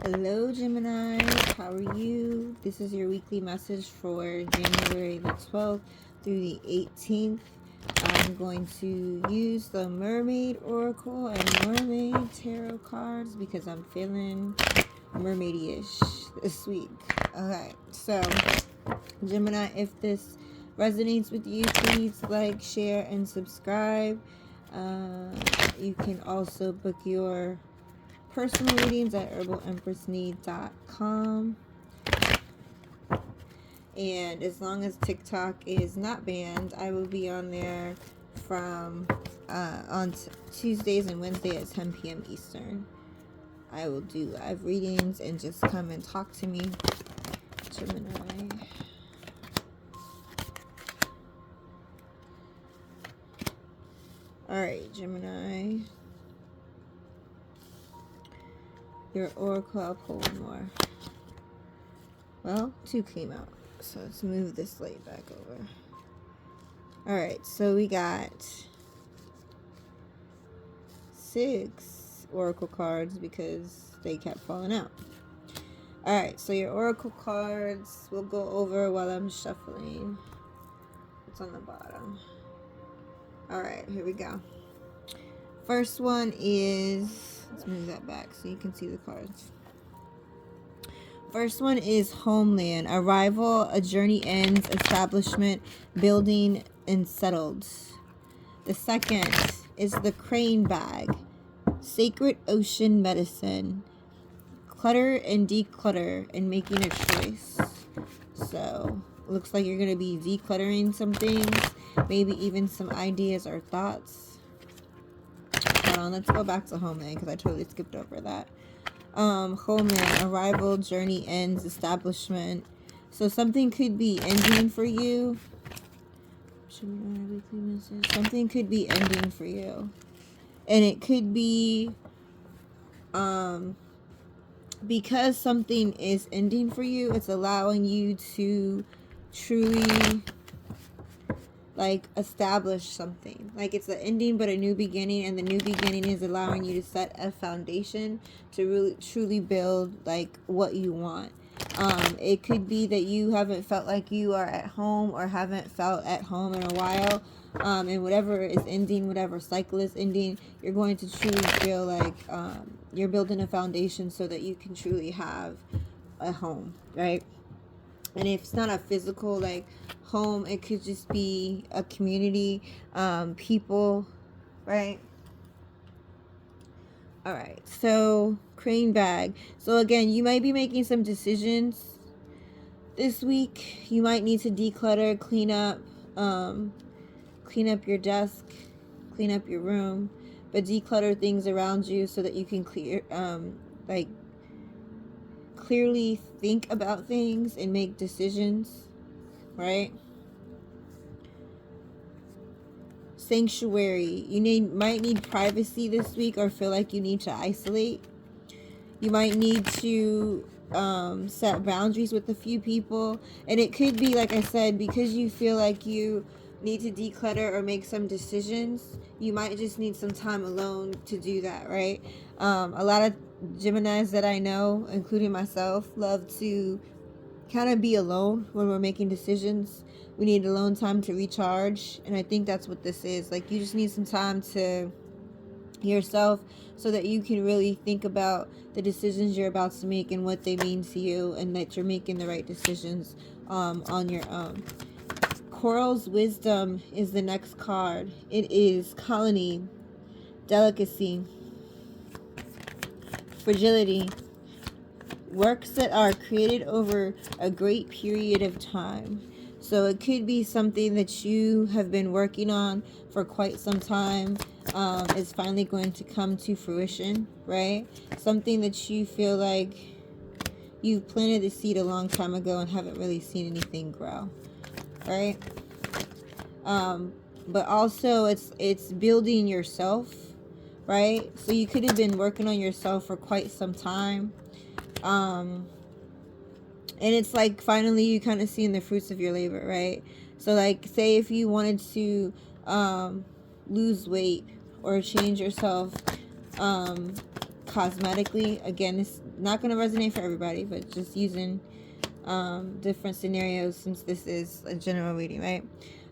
Hello Gemini, how are you? This is your weekly message for January the 12th through the 18th. I'm going to use the Mermaid Oracle and Mermaid Tarot cards because I'm feeling mermaidy-ish this week. Okay, so Gemini, if this resonates with you, please like, share, and subscribe. You can also book your personal readings at herbalempressnee.com. And as long as TikTok is not banned, I will be on there from on Tuesdays and Wednesdays at 10 p.m. Eastern. I will do live readings and just come and talk to me, Gemini. Alright, Gemini. Your oracle, I'll pull one more. Well, two came out. So let's move this light back over. Alright, so we got 6 oracle cards because they kept falling out. Alright, so your oracle cards we'll go over while I'm shuffling. It's on the bottom. Alright, here we go. First one is, let's move that back so you can see the cards. First one is homeland, arrival, a journey ends, establishment, building, and settled. The second is the crane bag, sacred ocean medicine, clutter and declutter, and making a choice. So, looks like you're going to be decluttering some things, maybe even some ideas or thoughts. Hold on, let's go back to homeland because I totally skipped over that. Homeland, arrival, journey ends, establishment. So something could be ending for you. Something could be ending for you. And it could be because something is ending for you, it's allowing you to truly like establish something. Like it's an ending but a new beginning, and the new beginning is allowing you to set a foundation to really truly build like what you want. It could be that you haven't felt like you are at home or haven't felt at home in a while, and whatever is ending, whatever cycle is ending, you're going to truly feel like you're building a foundation so that you can truly have a home, right? And if it's not a physical like home, it could just be a community, people, right? All right, so crane bag. So again, you might be making some decisions this week. You might need to declutter, clean up your desk, clean up your room, but declutter things around you so that you can clearly think about things and make decisions, right? Sanctuary. You might need privacy this week or feel like you need to isolate. You might need to set boundaries with a few people. And it could be, like I said, because you feel like you need to declutter or make some decisions, you might just need some time alone to do that, right? A lot of Geminis that I know, including myself, love to kind of be alone when we're making decisions. We need alone time to recharge, and I think that's what this is. Like, you just need some time to yourself so that you can really think about the decisions you're about to make and what they mean to you, and that you're making the right decisions on your own. Coral's wisdom is the next card. It is colony, delicacy, fragility, works that are created over a great period of time. So it could be something that you have been working on for quite some time, is finally going to come to fruition, right? Something that you feel like you've planted the seed a long time ago and haven't really seen anything grow, right? But also it's building yourself, right? So you could have been working on yourself for quite some time. And it's like finally you kind of seeing the fruits of your labor, right? So like, say if you wanted to lose weight or change yourself cosmetically, again, not going to resonate for everybody, but just using different scenarios since this is a general reading, right?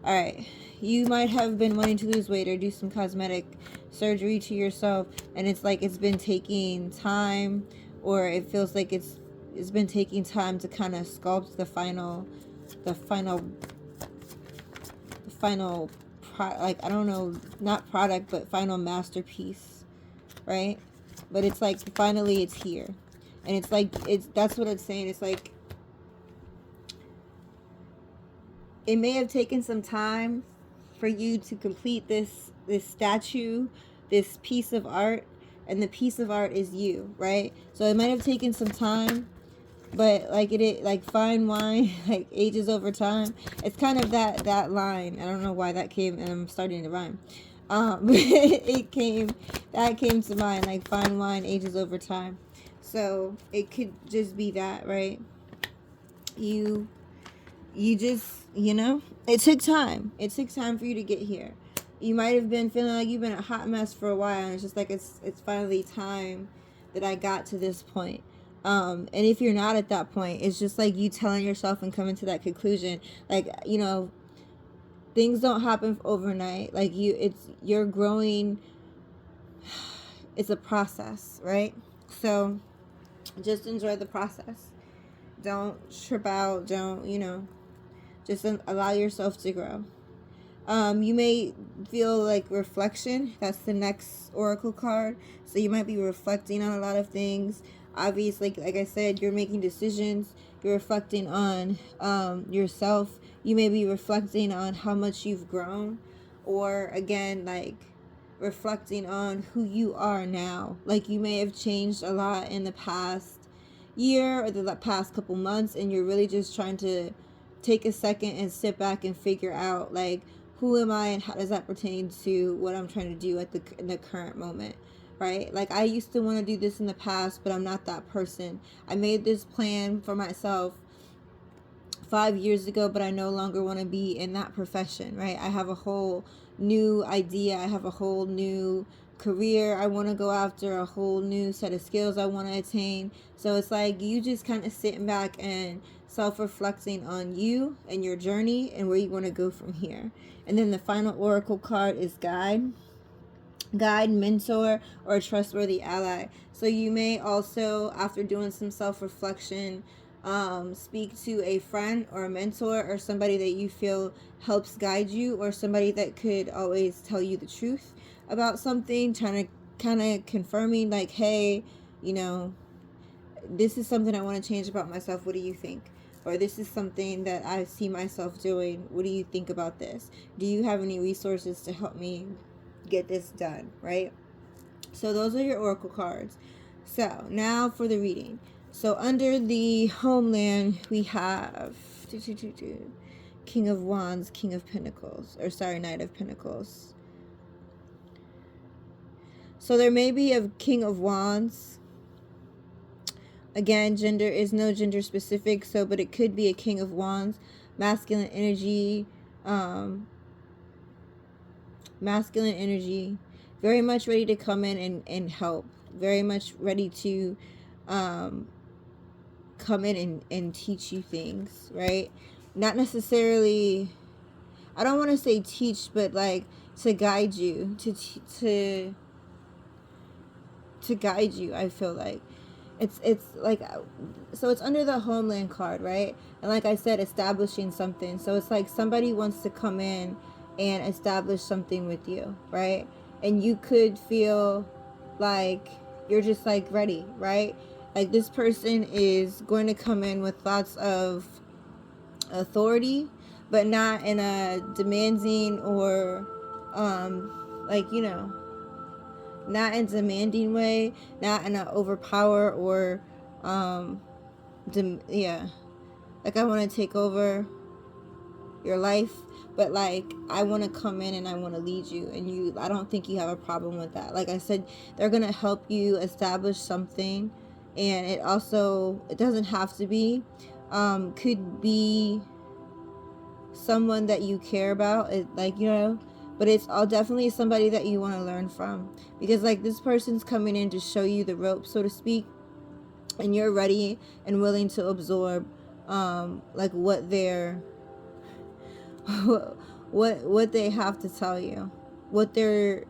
All right, you might have been wanting to lose weight or do some cosmetic surgery to yourself, and it's like it's been taking time, or it feels like it's been taking time to kind of sculpt the final like, I don't know, not product, but final masterpiece, right? But it's like finally it's here, and it's like that's what it's saying. It's like it may have taken some time for you to complete this statue, this piece of art, and the piece of art is you, right? So it might have taken some time, but like like fine wine like ages over time. It's kind of that line. I don't know why that came, and I'm starting to rhyme. It came to mind, like fine wine ages over time. So it could just be that, right? You just, it took time. It took time for you to get here. You might have been feeling like you've been a hot mess for a while, and it's just like it's finally time that I got to this point. And if you're not at that point, it's just like you telling yourself and coming to that conclusion, like, things don't happen overnight. Like you're growing. It's a process, right? So just enjoy the process. Don't trip out. Don't, just allow yourself to grow. You may feel like reflection. That's the next oracle card. So you might be reflecting on a lot of things. Obviously, like I said, you're making decisions. You're reflecting on yourself. You may be reflecting on how much you've grown, or again, like reflecting on who you are now. Like you may have changed a lot in the past year or the past couple months, and you're really just trying to take a second and sit back and figure out, like, who am I and how does that pertain to what I'm trying to do in the current moment, right? Like, I used to want to do this in the past, but I'm not that person. I made this plan for myself 5 years ago, but I no longer want to be in that profession, right? I have a whole new idea. I have a whole new career. I want to go after a whole new set of skills I want to attain. So it's like you just kind of sitting back and self-reflecting on you and your journey and where you want to go from here. And then the final oracle card is guide, mentor, or a trustworthy ally. So you may also, after doing some self-reflection, speak to a friend or a mentor or somebody that you feel helps guide you, or somebody that could always tell you the truth about something, trying to kind of confirming, like, hey, this is something I want to change about myself. What do you think? Or this is something that I see myself doing. What do you think about this? Do you have any resources to help me get this done, right? So those are your oracle cards. So now for the reading. So under the homeland, we have King of Wands, King of Pentacles, Knight of Pentacles. So there may be a King of Wands. Again, gender is no gender specific, but it could be a King of Wands, masculine energy, very much ready to come in and help, very much ready to come in and teach you things, right? Not necessarily, I don't want to say teach, but like to guide you, to guide you. I feel like it's like, so it's under the homeland card, right? And like I said, establishing something. So it's like somebody wants to come in and establish something with you, right? And you could feel like you're just like ready, right? Like this person is going to come in with lots of authority, but not in a demanding or not in a demanding way, not in an overpower or like I want to take over your life, but like I want to come in and I want to lead you, and I don't think you have a problem with that. Like I said, they're going to help you establish something, and it doesn't have to be, could be someone that you care about, but it's all definitely somebody that you want to learn from, because like this person's coming in to show you the ropes, so to speak, and you're ready and willing to absorb like what they're what they have to tell you, what they're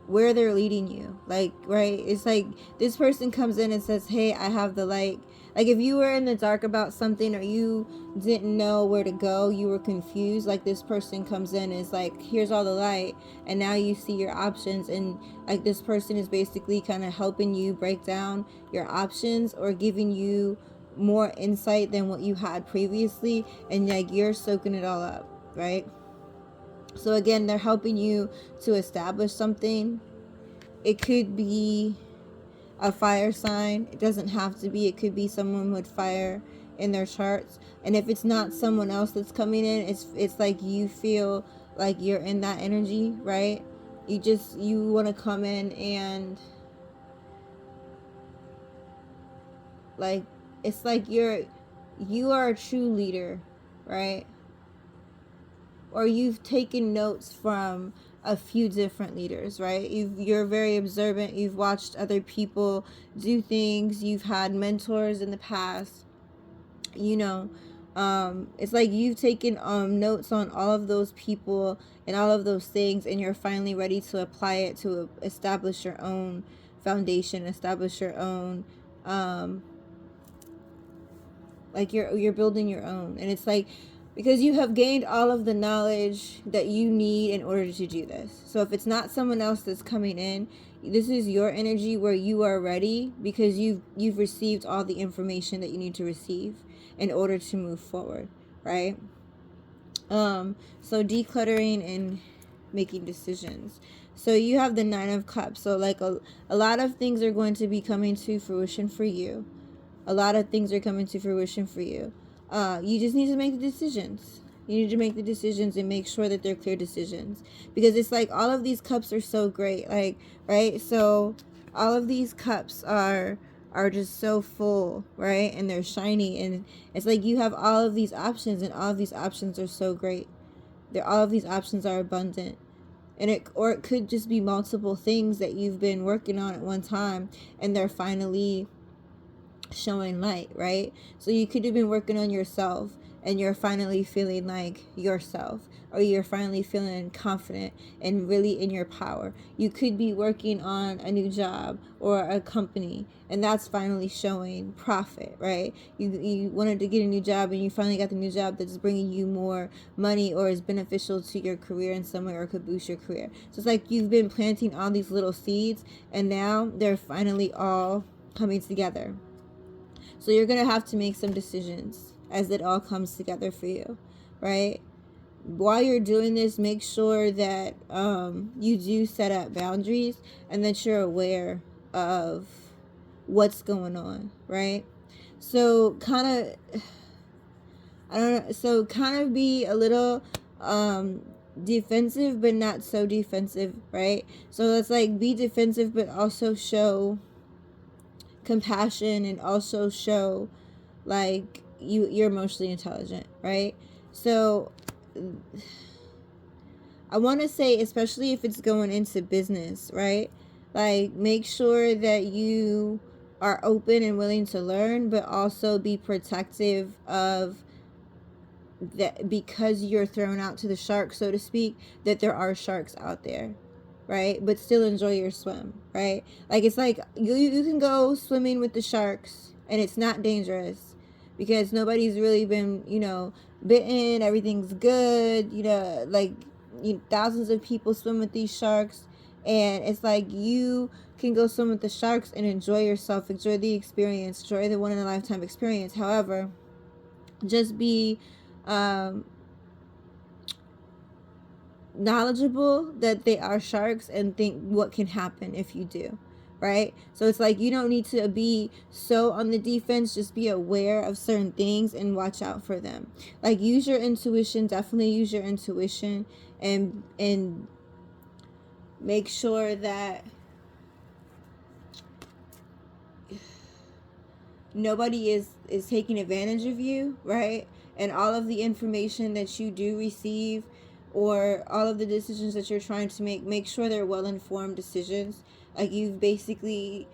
where they're leading you. Like, right, it's like this person comes in and says, hey, I have the light. Like if you were in the dark about something, or you didn't know where to go, you were confused, like this person comes in and is like, here's all the light, and now you see your options. And like this person is basically kind of helping you break down your options, or giving you more insight than what you had previously, and like you're soaking it all up, right? So again, they're helping you to establish something. It could be a fire sign. It doesn't have to be. It could be someone with fire in their charts. And if it's not someone else that's coming in, it's like you feel like you're in that energy, right? You want to come in and like, it's like you are a true leader, right? Or you've taken notes from a few different leaders, right? You're very observant. You've watched other people do things. You've had mentors in the past. You know, it's like you've taken notes on all of those people and all of those things, and you're finally ready to apply it to establish your own foundation, establish your own like you're building your own. And it's like, because you have gained all of the knowledge that you need in order to do this. So if it's not someone else that's coming in, this is your energy where you are ready, because you've received all the information that you need to receive in order to move forward, right? So decluttering and making decisions. So you have the 9 of Cups. So like a lot of things are going to be coming to fruition for you. A lot of things are coming to fruition for you. You just need to make the decisions. You need to make the decisions and make sure that they're clear decisions, because it's like all of these cups are so great, like, right? So all of these cups are just so full, right? And they're shiny, and it's like you have all of these options, and all of these options are so great. All of these options are abundant. And it could just be multiple things that you've been working on at one time, and they're finally showing light, right? So you could have been working on yourself, and you're finally feeling like yourself, or you're finally feeling confident and really in your power. You could be working on a new job or a company, and that's finally showing profit, right? You wanted to get a new job, and you finally got the new job that's bringing you more money, or is beneficial to your career in some way, or could boost your career. So it's like you've been planting all these little seeds, and now they're finally all coming together. So you're going to have to make some decisions as it all comes together for you, right? While you're doing this, make sure that you do set up boundaries, and that you're aware of what's going on, right? So kind of, I don't know, so kind of be a little defensive, but not so defensive, right? So it's like, be defensive, but also show compassion, and also show like you're emotionally intelligent, right? So I want to say, especially if it's going into business, right? Like, make sure that you are open and willing to learn, but also be protective of that, because you're thrown out to the sharks, so to speak, that there are sharks out there, right? But still enjoy your swim, right? Like, it's like you can go swimming with the sharks, and it's not dangerous, because nobody's really been, bitten. Everything's good, like, thousands of people swim with these sharks, and it's like you can go swim with the sharks and enjoy yourself, enjoy the experience, enjoy the one-in-a-lifetime experience. However, just be knowledgeable that they are sharks, and think what can happen if you do, right? So it's like, you don't need to be so on the defense. Just be aware of certain things and watch out for them. Like, use your intuition. Definitely use your intuition, and make sure that nobody is taking advantage of you, right? And all of the information that you do receive, or all of the decisions that you're trying to make sure they're well-informed decisions. Like, you've basically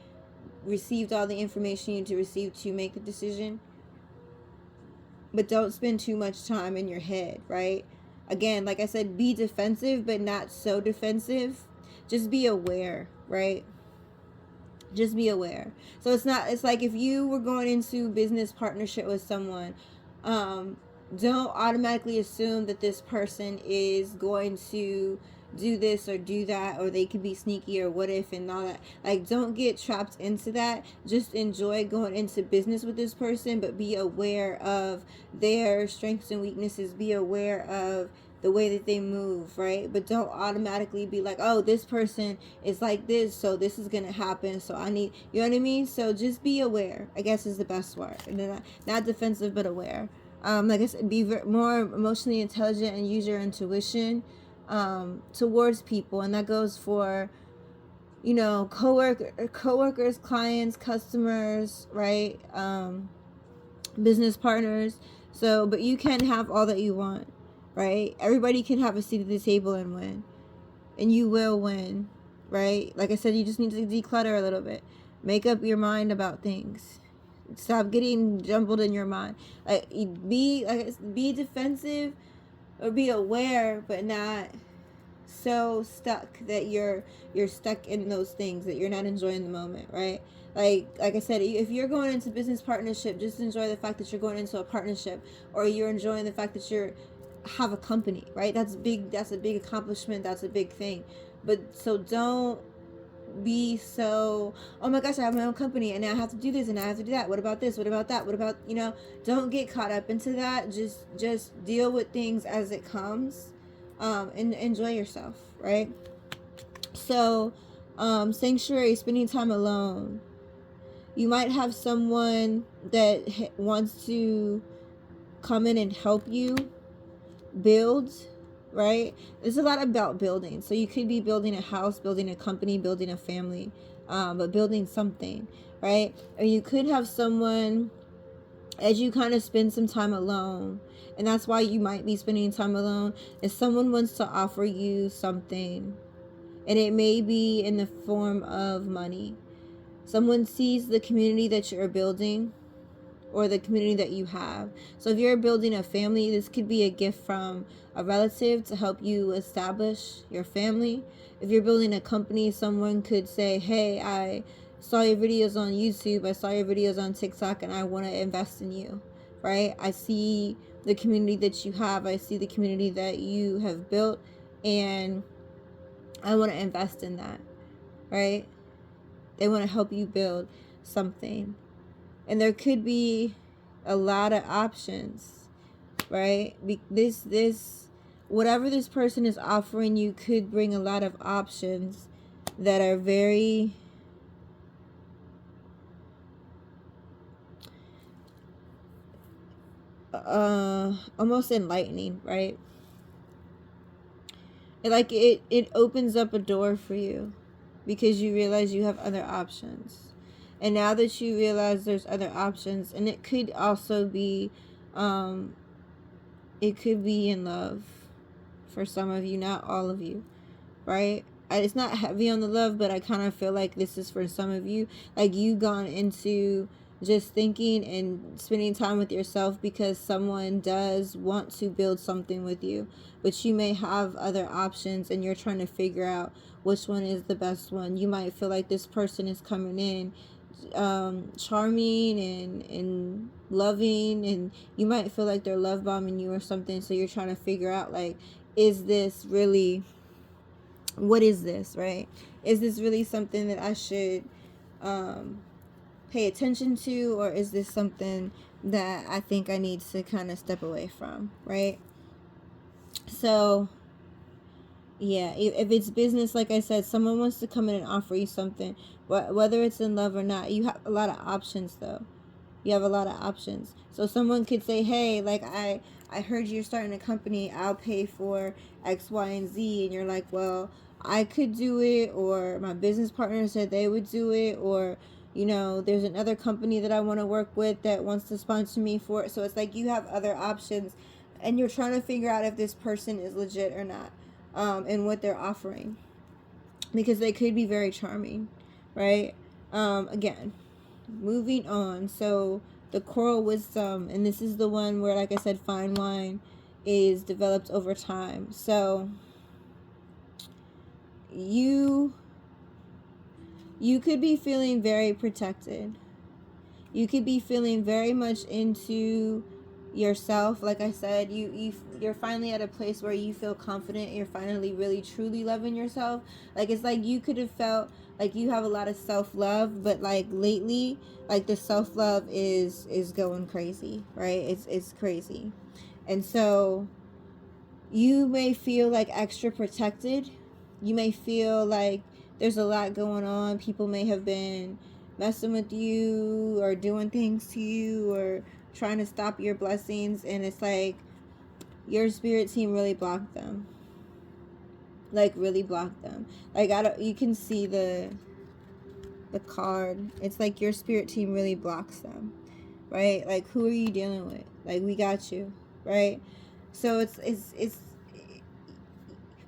received all the information you need to receive to make the decision. But don't spend too much time in your head, right? Again, like I said, be defensive, but not so defensive. Just be aware, right? Just be aware. So it's like if you were going into business partnership with someone, don't automatically assume that this person is going to do this or do that, or they could be sneaky or what if and all that. Like, don't get trapped into that. Just enjoy going into business with this person, but be aware of their strengths and weaknesses. Be aware of the way that they move, right? But don't automatically be like, oh, this person is like this, so this is gonna happen, so I need, you know what I mean? So just be aware, I guess, is the best word. And not defensive, but aware. Like I said, be more emotionally intelligent and use your intuition towards people, and that goes for, you know, coworkers, clients, customers, right? Business partners. So, but you can have all that you want, right? Everybody can have a seat at the table and win, and you will win, right? Like I said, you just need to declutter a little bit, make up your mind about things. Stop getting jumbled in your mind. Like, be defensive, or be aware, but not so stuck that you're stuck in those things, that you're not enjoying the moment, right? Like I said, if you're going into business partnership, just enjoy the fact that you're going into a partnership, or you're enjoying the fact that you're have a company, right? That's big. That's a big accomplishment. That's a big thing. But so don't be so, oh my gosh, I have my own company and I have to do this and I have to do that, what about this, what about that, what about, you know, don't get caught up into that. Just deal with things as it comes, and enjoy yourself, right? So sanctuary, spending time alone. You might have someone that wants to come in and help you build, right? There's a lot about building. So you could be building a house, building a company, building a family, but building something, right? Or you could have someone, as you kind of spend some time alone, and that's why you might be spending time alone, if someone wants to offer you something, and it may be in the form of money. Someone sees the community that you're building, or the community that you have. So if you're building a family, this could be a gift from a relative to help you establish your family. If you're building a company, someone could say, hey, I saw your videos on YouTube, I saw your videos on TikTok, and I want to invest in you, right? I see the community that you have, I see the community that you have built, and I want to invest in that, right? They want to help you build something. And there could be a lot of options, right? This whatever this person is offering you could bring a lot of options that are very almost enlightening, right? It opens up a door for you because you realize you have other options. And now that you realize there's other options, and it could also be it could be in love for some of you, not all of you, right? It's not heavy on the love, but I kind of feel like this is for some of you. Like, you've gone into just thinking and spending time with yourself because someone does want to build something with you, but you may have other options and you're trying to figure out which one is the best one. You might feel like this person is coming in charming and loving, and you might feel like they're love bombing you or something, so you're trying to figure out, like, is this really, what is this, right? Is this really something that I should pay attention to, or is this something that I think I need to kind of step away from, right? So yeah, if it's business, like I said, someone wants to come in and offer you something, whether it's in love or not, you have a lot of options, though. You have a lot of options. So someone could say, hey, like, I heard you're starting a company, I'll pay for X, Y, and Z. And you're like, well, I could do it, or my business partner said they would do it, or, you know, there's another company that I want to work with that wants to sponsor me for it. So it's like you have other options, and you're trying to figure out if this person is legit or not, and what they're offering, because they could be very charming, right? Again, moving on. So the coral wisdom, and this is the one where, like I said, fine wine is developed over time. So you could be feeling very protected. You could be feeling very much into yourself. Like I said, you're finally at a place where you feel confident. You're finally really truly loving yourself. Like, it's like you could have felt like you have a lot of self-love, but like lately, like the self-love is going crazy, right? It's crazy. And so you may feel like extra protected. You may feel like there's a lot going on. People may have been messing with you or doing things to you or trying to stop your blessings, and it's like your spirit team really blocked them. Like, really blocked them. Like, I don't, you can see the card. It's like your spirit team really blocks them, right? Like, who are you dealing with? Like, we got you, right? So it's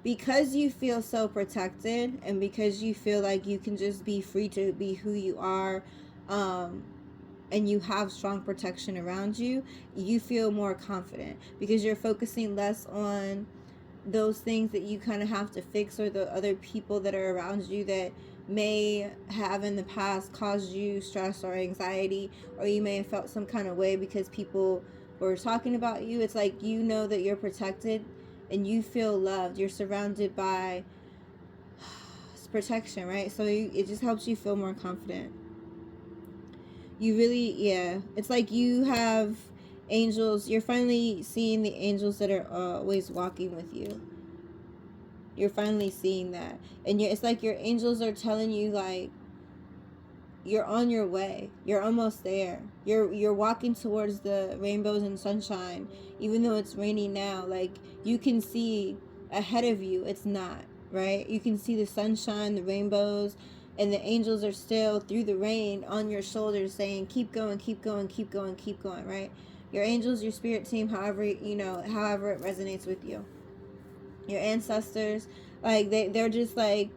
because you feel so protected, and because you feel like you can just be free to be who you are, and you have strong protection around you, you feel more confident because you're focusing less on those things that you kind of have to fix, or the other people that are around you that may have in the past caused you stress or anxiety, or you may have felt some kind of way because people were talking about you. It's like, you know that you're protected and you feel loved. You're surrounded by protection, right? So it just helps you feel more confident. You really, yeah, it's like you have angels. You're finally seeing the angels that are always walking with you. You're finally seeing that, and it's like your angels are telling you, like, you're on your way. You're almost there. You're walking towards the rainbows and sunshine, even though it's raining now. Like, you can see ahead of you. It's not, right? You can see the sunshine, the rainbows, and the angels are still through the rain on your shoulders saying, keep going, keep going, keep going, keep going, right? Your angels, your spirit team, however it resonates with you. Your ancestors, like, they're just like,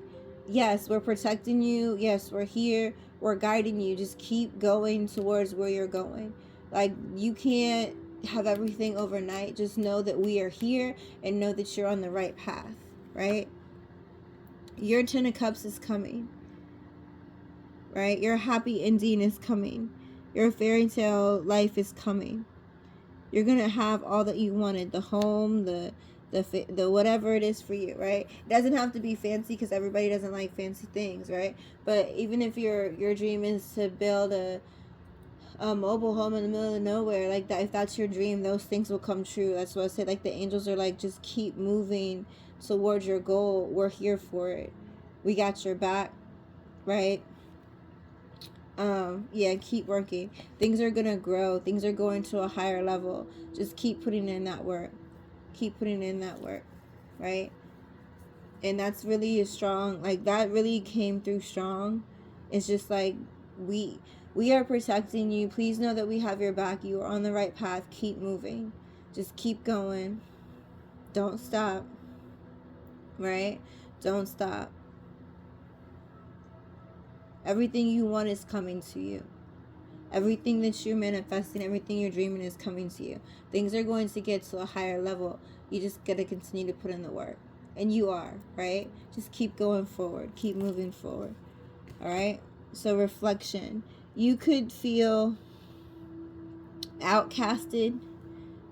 yes, we're protecting you. Yes, we're here. We're guiding you. Just keep going towards where you're going. Like, you can't have everything overnight. Just know that we are here, and know that you're on the right path, right? Your 10 of Cups is coming, right? Your happy ending is coming. Your fairy tale life is coming. You're gonna have all that you wanted, the home, the whatever it is for you, right? It doesn't have to be fancy, because everybody doesn't like fancy things, right? But even if your dream is to build a mobile home in the middle of nowhere, like that, if that's your dream, those things will come true. That's what I say. Like, the angels are like, just keep moving towards your goal. We're here for it. We got your back, right? Yeah, keep working. Things are gonna grow. Things are going to a higher level. Just keep putting in that work. Keep putting in that work, right? And that's really a strong, like, that really came through strong. It's just like, we are protecting you. Please know that we have your back. You are on the right path. Keep moving. Just keep going. Don't stop, right? Don't stop. Everything you want is coming to you. Everything that you're manifesting, everything you're dreaming is coming to you. Things are going to get to a higher level. You just got to continue to put in the work. And you are, right? Just keep going forward. Keep moving forward. All right? So, reflection. You could feel outcasted,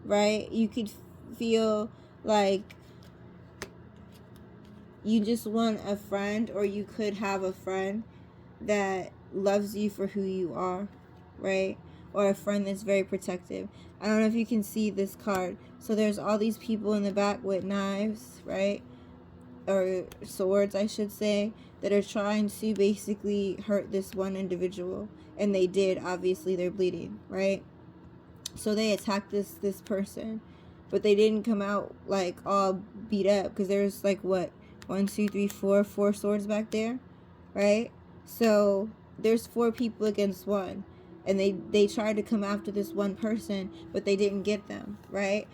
right? You could feel like you just want a friend, or you could have a friend that loves you for who you are, right? Or a friend that's very protective. I don't know if you can see this card. So there's all these people in the back with knives, right? Or swords, I should say, that are trying to basically hurt this one individual. And they did. Obviously, they're bleeding, right? So they attacked this person. But they didn't come out like all beat up, because there's like, what, 1, 2, 3, 4 swords back there, right? So there's 4 people against 1, and they tried to come after this one person, but they didn't get them, right?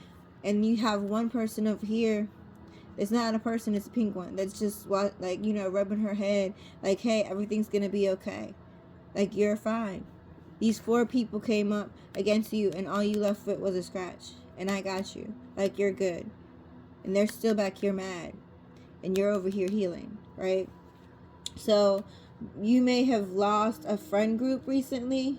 And you have one person over here. It's not a person, it's a pink one, that's just, what, like, rubbing her head like, hey, everything's gonna be okay, Like, you're fine. These 4 people came up against you, and all you left with was a scratch. And I got you. Like, you're good. And they're still back here mad. And you're over here healing, right? So, you may have lost a friend group recently,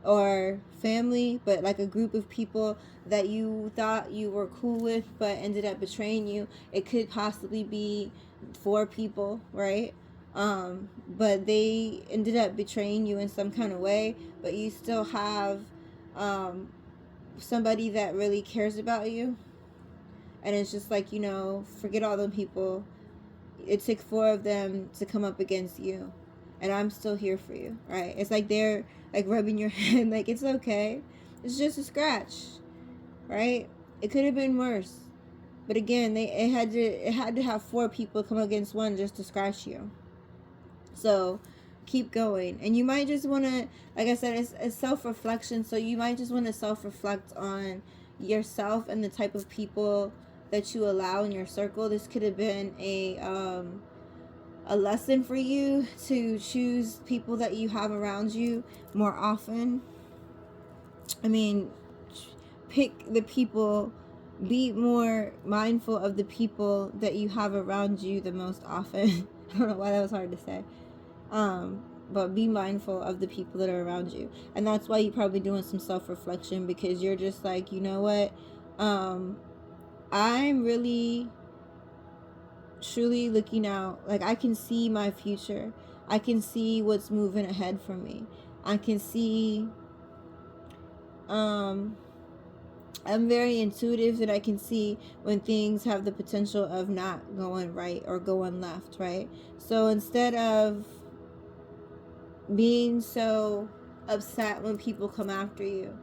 or family, but like a group of people that you thought you were cool with but ended up betraying you. It could possibly be 4 people, right? But they ended up betraying you in some kind of way, but you still have um, somebody that really cares about you. And it's just like, forget all them people. It took 4 of them to come up against you, and I'm still here for you, right? It's like they're like rubbing your head, like, it's okay, it's just a scratch, right? It could have been worse, but again, it had to have 4 people come against one just to scratch you. So keep going, and you might just want to, like I said, it's self-reflection, so you might just want to self-reflect on yourself and the type of people that you allow in your circle. This could have been a lesson for you to choose people that you have around you more often. I mean, pick the people, be more mindful of the people that you have around you the most often. I don't know why that was hard to say. But be mindful of the people that are around you. And that's why you're probably doing some self-reflection, because you're just like, you know what? I'm really truly looking out. Like, I can see my future. I can see what's moving ahead for me. I can see I'm very intuitive, and I can see when things have the potential of not going right or going left, right? So instead of being so upset when people come after you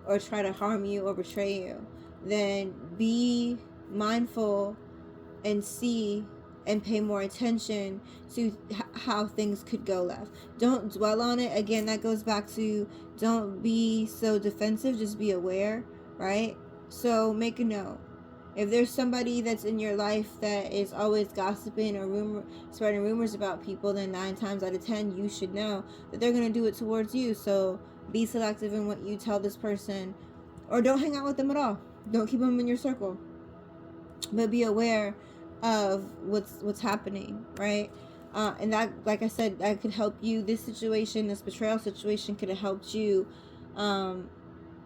or try to harm you or betray you, then be mindful and see and pay more attention to how things could go left. Don't dwell on it. Again, that goes back to, don't be so defensive, just be aware, right? So make a note. If there's somebody that's in your life that is always gossiping or spreading rumors about people, then 9 times out of 10 you should know that they're going to do it towards you. So be selective in what you tell this person, or don't hang out with them at all. Don't keep them in your circle. But be aware of what's happening, right? And that, like I said, that could help you. This situation, this betrayal situation, could have helped you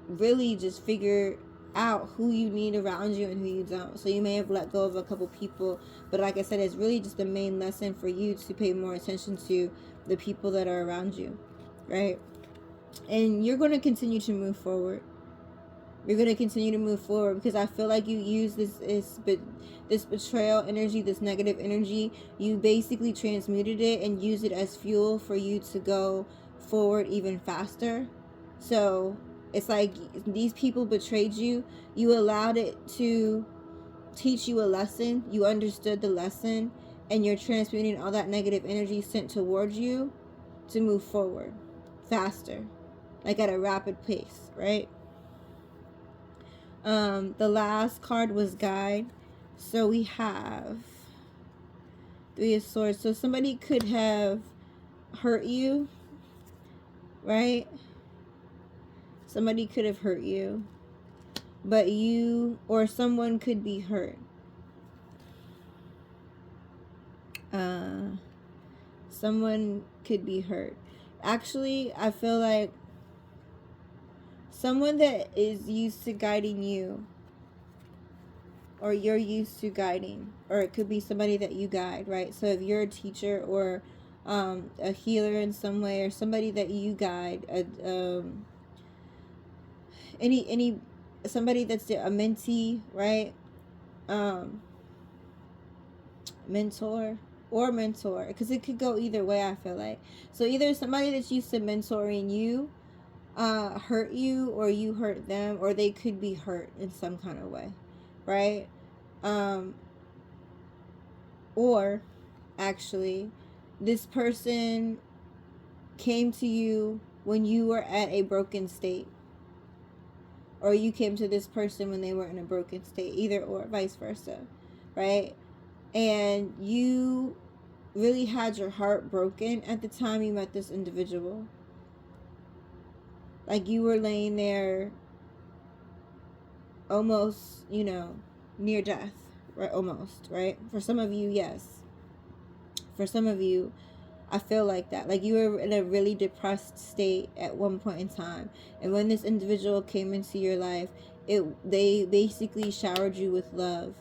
really just figure out who you need around you and who you don't. So you may have let go of a couple people, but like I said, it's really just the main lesson for you to pay more attention to the people that are around you, right? And you're going to continue to move forward. You're going to continue to move forward, because I feel like you use this betrayal energy, this negative energy, you basically transmuted it and use it as fuel for you to go forward even faster. So it's like these people betrayed you. You allowed it to teach you a lesson. You understood the lesson, and you're transmuting all that negative energy sent towards you to move forward faster, like at a rapid pace, right? The last card was guide. So we have 3 of Swords. So somebody could have hurt you, right? Somebody could have hurt you, but you or someone could be hurt. Someone could be hurt. Actually, I feel like someone that is used to guiding you, or you're used to guiding, or it could be somebody that you guide, right? So if you're a teacher or a healer in some way, or somebody that you guide, any somebody that's a mentee, right? Mentor or mentor, because it could go either way, I feel like. So either somebody that's used to mentoring you hurt you, or you hurt them, or they could be hurt in some kind of way, right? Or actually, this person came to you when you were at a broken state, or you came to this person when they were in a broken state, either or, vice versa, right? And you really had your heart broken at the time you met this individual. Like you were laying there almost, near death, right? Almost, right? For some of you, yes. For some of you, I feel like that. Like you were in a really depressed state at one point in time. And when this individual came into your life, they basically showered you with love.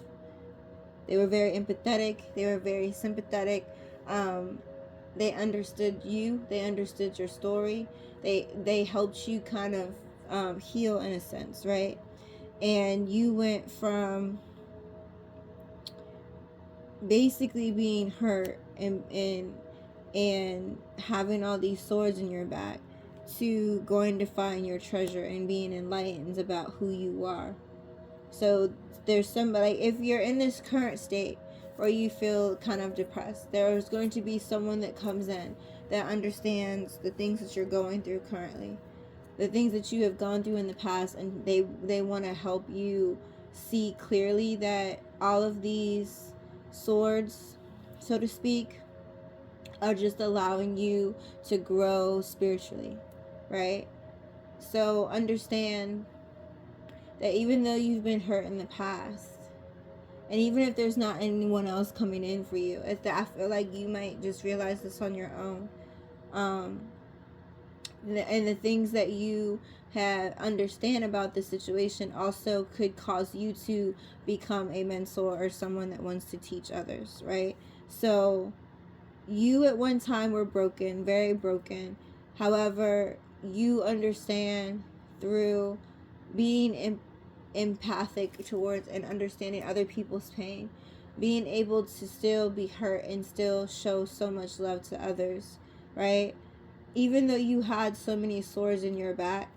They were very empathetic. They were very sympathetic. They understood you. They understood your story. They helped you kind of heal in a sense, right? And you went from basically being hurt and having all these swords in your back to going to find your treasure and being enlightened about who you are. So there's somebody, like, if you're in this current state or you feel kind of depressed, there's going to be someone that comes in that understands the things that you're going through currently, the things that you have gone through in the past, and they want to help you see clearly that all of these swords, so to speak, are just allowing you to grow spiritually, right? So understand that even though you've been hurt in the past, and even if there's not anyone else coming in for you, I feel like you might just realize this on your own. And the things that you have understand about the situation also could cause you to become a mentor or someone that wants to teach others, right? So you at one time were broken, very broken. However, you understand through being empathic towards and understanding other people's pain, being able to still be hurt and still show so much love to others, right? Even though you had so many swords in your back,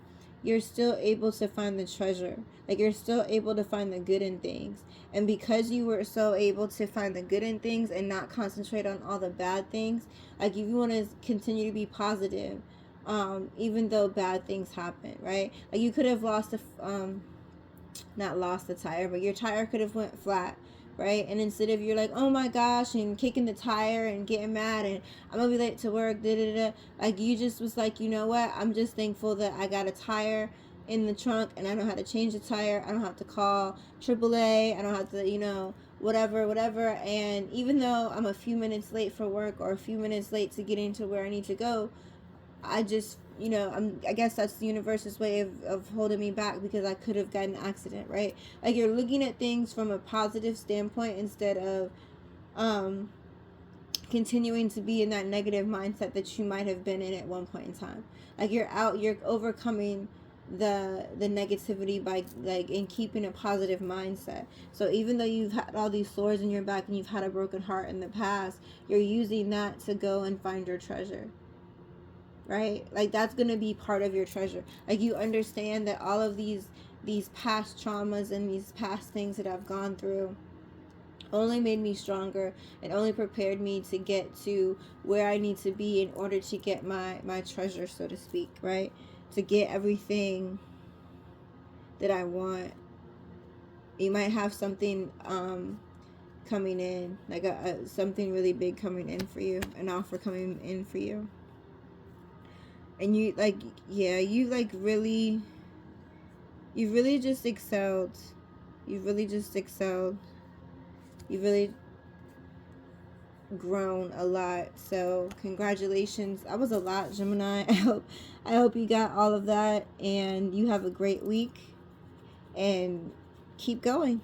you're still able to find the treasure. Like you're still able to find the good in things. And because you were so able to find the good in things and not concentrate on all the bad things, like if you want to continue to be positive, even though bad things happen, right? Like you could have not lost the tire, but your tire could have went flat, right? And instead of you're like, oh my gosh, and kicking the tire and getting mad and I'm gonna be late to work, like you just was like, you know what, I'm just thankful that I got a tire in the trunk and I know how to change the tire. I don't have to call AAA. I don't have to, whatever. And even though I'm a few minutes late for work or a few minutes late to getting to where I need to go, I just, I guess that's the universe's way of holding me back because I could have gotten an accident, right? Like you're looking at things from a positive standpoint instead of continuing to be in that negative mindset that you might have been in at one point in time. Like you're overcoming the negativity by in keeping a positive mindset. So even though you've had all these swords in your back and you've had a broken heart in the past, you're using that to go and find your treasure. Right? Like that's going to be part of your treasure. Like you understand that all of these past traumas and these past things that I've gone through only made me stronger and only prepared me to get to where I need to be in order to get my treasure, so to speak, right? To get everything that I want. You might have something coming in, like something really big coming in for you, an offer coming in for you. And you you've really just excelled. You've really just excelled. You've really grown a lot. So congratulations. That was a lot, Gemini. I hope you got all of that and you have a great week and keep going.